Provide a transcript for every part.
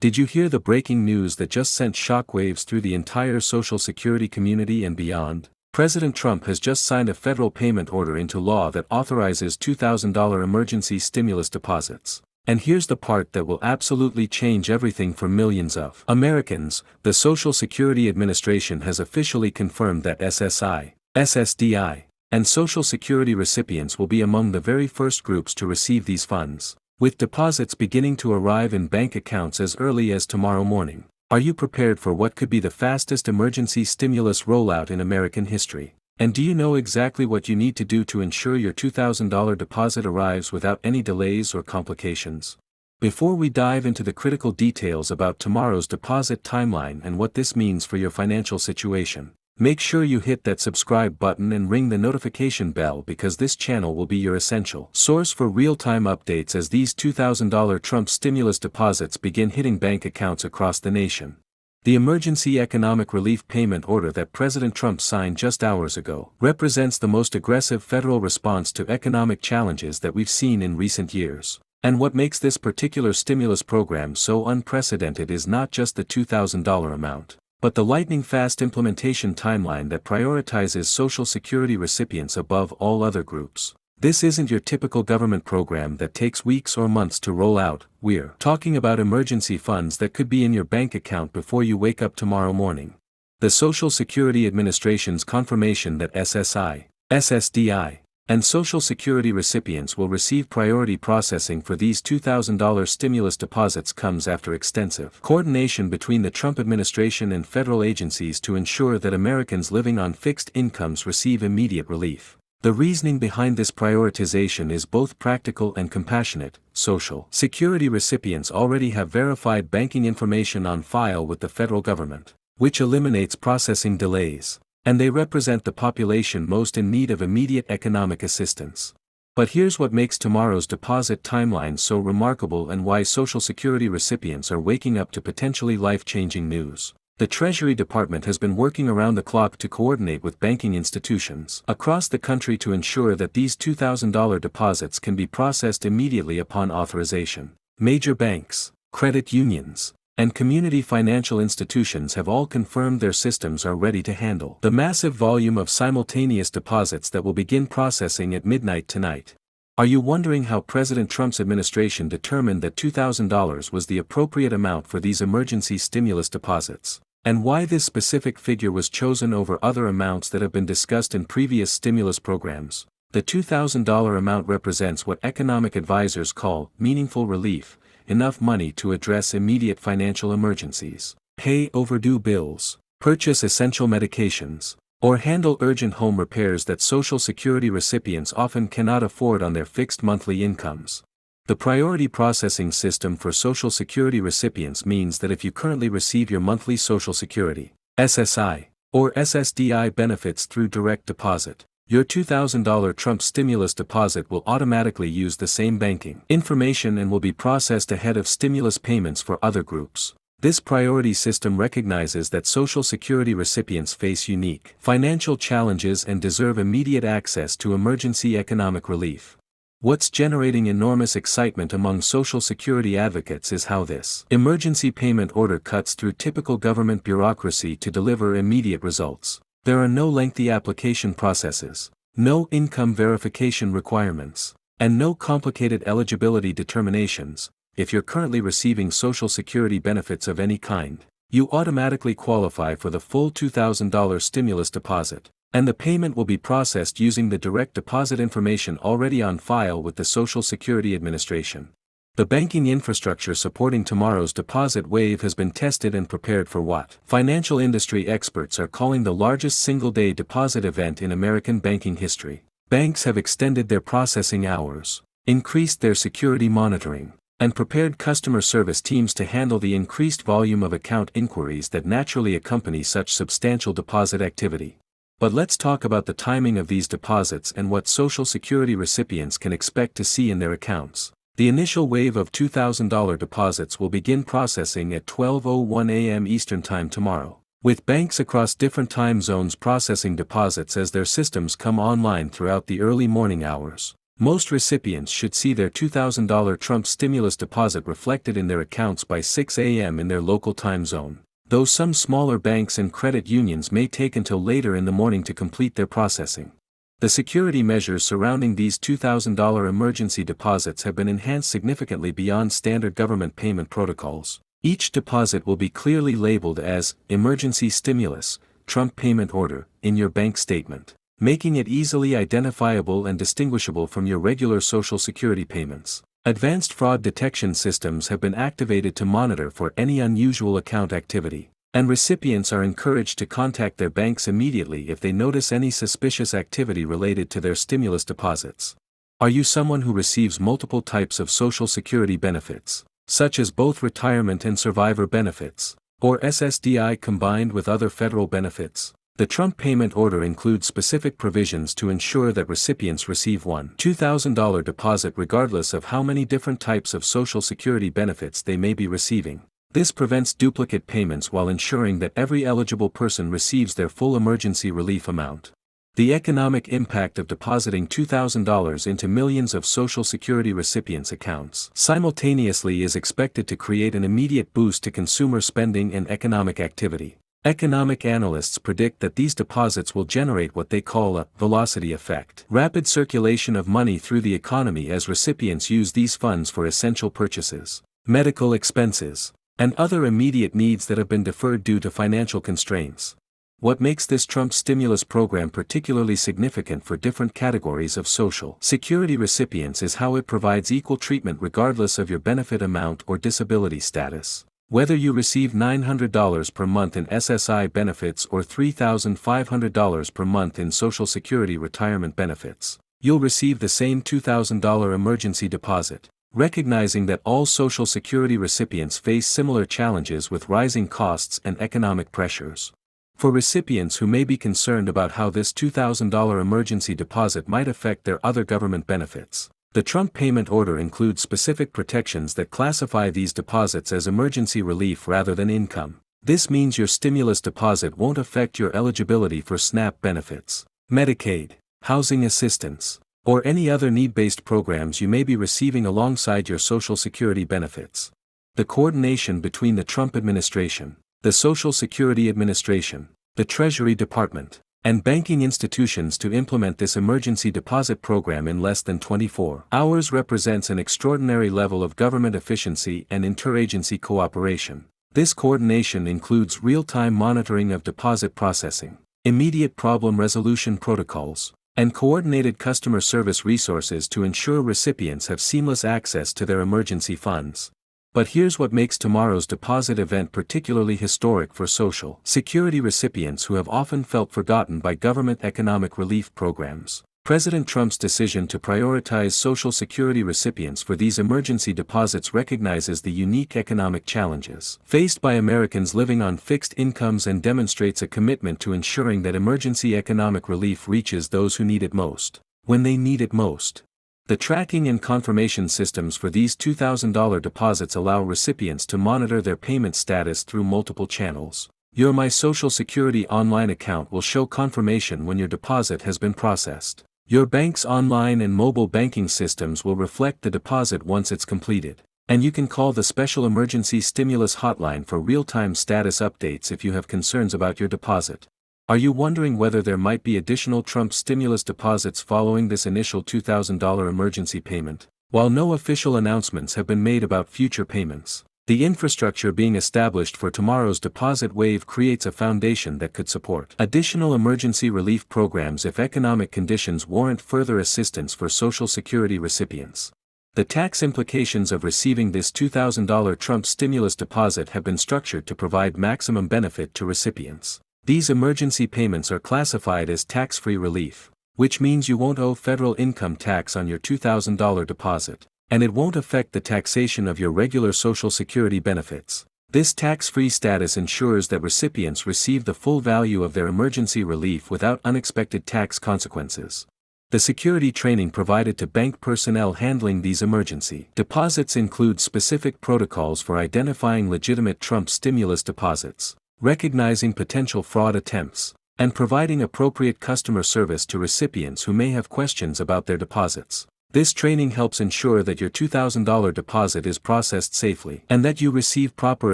Did you hear the breaking news that just sent shockwaves through the entire Social Security community and beyond? President Trump has just signed a federal payment order into law that authorizes $2,000 emergency stimulus deposits. And here's the part that will absolutely change everything for millions of Americans. The Social Security Administration has officially confirmed that SSI, SSDI, and Social Security recipients will be among the very first groups to receive these funds, with deposits beginning to arrive in bank accounts as early as tomorrow morning. Are you prepared for what could be the fastest emergency stimulus rollout in American history? And do you know exactly what you need to do to ensure your $2,000 deposit arrives without any delays or complications? Before we dive into the critical details about tomorrow's deposit timeline and what this means for your financial situation, make sure you hit that subscribe button and ring the notification bell, because this channel will be your essential source for real-time updates as these $2,000 Trump stimulus deposits begin hitting bank accounts across the nation. The emergency economic relief payment order that President Trump signed just hours ago represents the most aggressive federal response to economic challenges that we've seen in recent years. And what makes this particular stimulus program so unprecedented is not just the $2,000 amount, but the lightning-fast implementation timeline that prioritizes Social Security recipients above all other groups. This isn't your typical government program that takes weeks or months to roll out. We're talking about emergency funds that could be in your bank account before you wake up tomorrow morning. The Social Security Administration's confirmation that SSI, SSDI, and Social Security recipients will receive priority processing for these $2,000 stimulus deposits comes after extensive coordination between the Trump administration and federal agencies to ensure that Americans living on fixed incomes receive immediate relief. The reasoning behind this prioritization is both practical and compassionate. Social Security recipients already have verified banking information on file with the federal government, which eliminates processing delays, and they represent the population most in need of immediate economic assistance. But here's what makes tomorrow's deposit timeline so remarkable and why Social Security recipients are waking up to potentially life-changing news. The Treasury Department has been working around the clock to coordinate with banking institutions across the country to ensure that these $2,000 deposits can be processed immediately upon authorization. Major banks, credit unions, and community financial institutions have all confirmed their systems are ready to handle the massive volume of simultaneous deposits that will begin processing at midnight tonight. Are you wondering how President Trump's administration determined that $2,000 was the appropriate amount for these emergency stimulus deposits, and why this specific figure was chosen over other amounts that have been discussed in previous stimulus programs? The $2,000 amount represents what economic advisors call meaningful relief, enough money to address immediate financial emergencies, pay overdue bills, purchase essential medications, or handle urgent home repairs that Social Security recipients often cannot afford on their fixed monthly incomes. The priority processing system for Social Security recipients means that if you currently receive your monthly Social Security, SSI, or SSDI benefits through direct deposit, your $2,000 Trump stimulus deposit will automatically use the same banking information and will be processed ahead of stimulus payments for other groups. This priority system recognizes that Social Security recipients face unique financial challenges and deserve immediate access to emergency economic relief. What's generating enormous excitement among Social Security advocates is how this emergency payment order cuts through typical government bureaucracy to deliver immediate results. There are no lengthy application processes, no income verification requirements, and no complicated eligibility determinations. If you're currently receiving Social Security benefits of any kind, you automatically qualify for the full $2,000 stimulus deposit, and the payment will be processed using the direct deposit information already on file with the Social Security Administration. The banking infrastructure supporting tomorrow's deposit wave has been tested and prepared for what financial industry experts are calling the largest single-day deposit event in American banking history. Banks have extended their processing hours, increased their security monitoring, and prepared customer service teams to handle the increased volume of account inquiries that naturally accompany such substantial deposit activity. But let's talk about the timing of these deposits and what Social Security recipients can expect to see in their accounts. The initial wave of $2,000 deposits will begin processing at 12:01 a.m. Eastern Time tomorrow, with banks across different time zones processing deposits as their systems come online throughout the early morning hours. Most recipients should see their $2,000 Trump stimulus deposit reflected in their accounts by 6 a.m. in their local time zone, though some smaller banks and credit unions may take until later in the morning to complete their processing. The security measures surrounding these $2,000 emergency deposits have been enhanced significantly beyond standard government payment protocols. Each deposit will be clearly labeled as Emergency Stimulus, Trump Payment Order in your bank statement, making it easily identifiable and distinguishable from your regular Social Security payments. Advanced fraud detection systems have been activated to monitor for any unusual account activity, and recipients are encouraged to contact their banks immediately if they notice any suspicious activity related to their stimulus deposits. Are you someone who receives multiple types of Social Security benefits, such as both retirement and survivor benefits, or SSDI combined with other federal benefits? The Trump payment order includes specific provisions to ensure that recipients receive one $2,000 deposit regardless of how many different types of Social Security benefits they may be receiving. This prevents duplicate payments while ensuring that every eligible person receives their full emergency relief amount. The economic impact of depositing $2,000 into millions of Social Security recipients' accounts simultaneously is expected to create an immediate boost to consumer spending and economic activity. Economic analysts predict that these deposits will generate what they call a velocity effect, rapid circulation of money through the economy as recipients use these funds for essential purchases, medical expenses, and other immediate needs that have been deferred due to financial constraints. What makes this Trump stimulus program particularly significant for different categories of Social Security recipients is how it provides equal treatment regardless of your benefit amount or disability status. Whether you receive $900 per month in SSI benefits or $3,500 per month in Social Security retirement benefits, you'll receive the same $2,000 emergency deposit. Recognizing that all Social Security recipients face similar challenges with rising costs and economic pressures. For recipients who may be concerned about how this $2,000 emergency deposit might affect their other government benefits, the Trump payment order includes specific protections that classify these deposits as emergency relief rather than income. This means your stimulus deposit won't affect your eligibility for SNAP benefits, Medicaid, housing assistance, or any other need-based programs you may be receiving alongside your Social Security benefits. The coordination between the Trump administration, the Social Security Administration, the Treasury Department, and banking institutions to implement this emergency deposit program in less than 24 hours represents an extraordinary level of government efficiency and interagency cooperation. This coordination includes real-time monitoring of deposit processing, immediate problem resolution protocols, and coordinated customer service resources to ensure recipients have seamless access to their emergency funds. But here's what makes tomorrow's deposit event particularly historic for Social Security recipients who have often felt forgotten by government economic relief programs. President Trump's decision to prioritize Social Security recipients for these emergency deposits recognizes the unique economic challenges faced by Americans living on fixed incomes and demonstrates a commitment to ensuring that emergency economic relief reaches those who need it most, when they need it most. The tracking and confirmation systems for these $2,000 deposits allow recipients to monitor their payment status through multiple channels. Your My Social Security online account will show confirmation when your deposit has been processed. Your bank's online and mobile banking systems will reflect the deposit once it's completed. And you can call the Special Emergency Stimulus Hotline for real-time status updates if you have concerns about your deposit. Are you wondering whether there might be additional Trump stimulus deposits following this initial $2,000 emergency payment? While no official announcements have been made about future payments, the infrastructure being established for tomorrow's deposit wave creates a foundation that could support additional emergency relief programs if economic conditions warrant further assistance for Social Security recipients. The tax implications of receiving this $2,000 Trump stimulus deposit have been structured to provide maximum benefit to recipients. These emergency payments are classified as tax-free relief, which means you won't owe federal income tax on your $2,000 deposit, and it won't affect the taxation of your regular Social Security benefits. This tax-free status ensures that recipients receive the full value of their emergency relief without unexpected tax consequences. The security training provided to bank personnel handling these emergency deposits includes specific protocols for identifying legitimate Trump stimulus deposits, recognizing potential fraud attempts, and providing appropriate customer service to recipients who may have questions about their deposits. This training helps ensure that your $2,000 deposit is processed safely and that you receive proper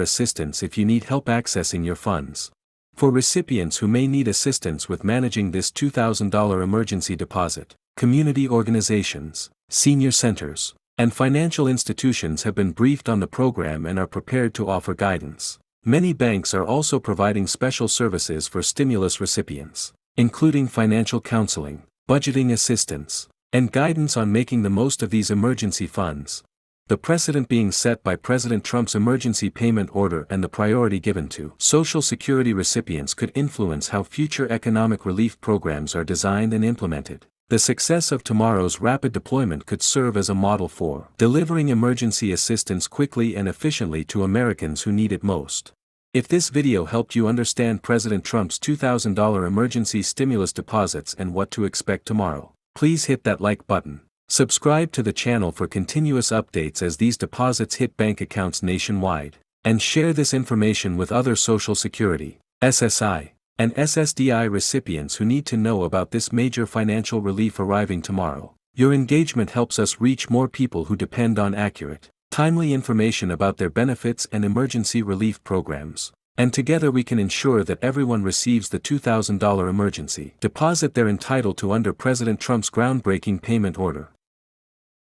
assistance if you need help accessing your funds. For recipients who may need assistance with managing this $2,000 emergency deposit, community organizations, senior centers, and financial institutions have been briefed on the program and are prepared to offer guidance. Many banks are also providing special services for stimulus recipients, including financial counseling, budgeting assistance, and guidance on making the most of these emergency funds. The precedent being set by President Trump's emergency payment order and the priority given to Social Security recipients could influence how future economic relief programs are designed and implemented. The success of tomorrow's rapid deployment could serve as a model for delivering emergency assistance quickly and efficiently to Americans who need it most. If this video helped you understand President Trump's $2,000 emergency stimulus deposits and what to expect tomorrow, please hit that like button. Subscribe to the channel for continuous updates as these deposits hit bank accounts nationwide, and share this information with other Social Security, SSI, and SSDI recipients who need to know about this major financial relief arriving tomorrow. Your engagement helps us reach more people who depend on accurate, timely information about their benefits and emergency relief programs. And together we can ensure that everyone receives the $2,000 emergency deposit they're entitled to under President Trump's groundbreaking payment order.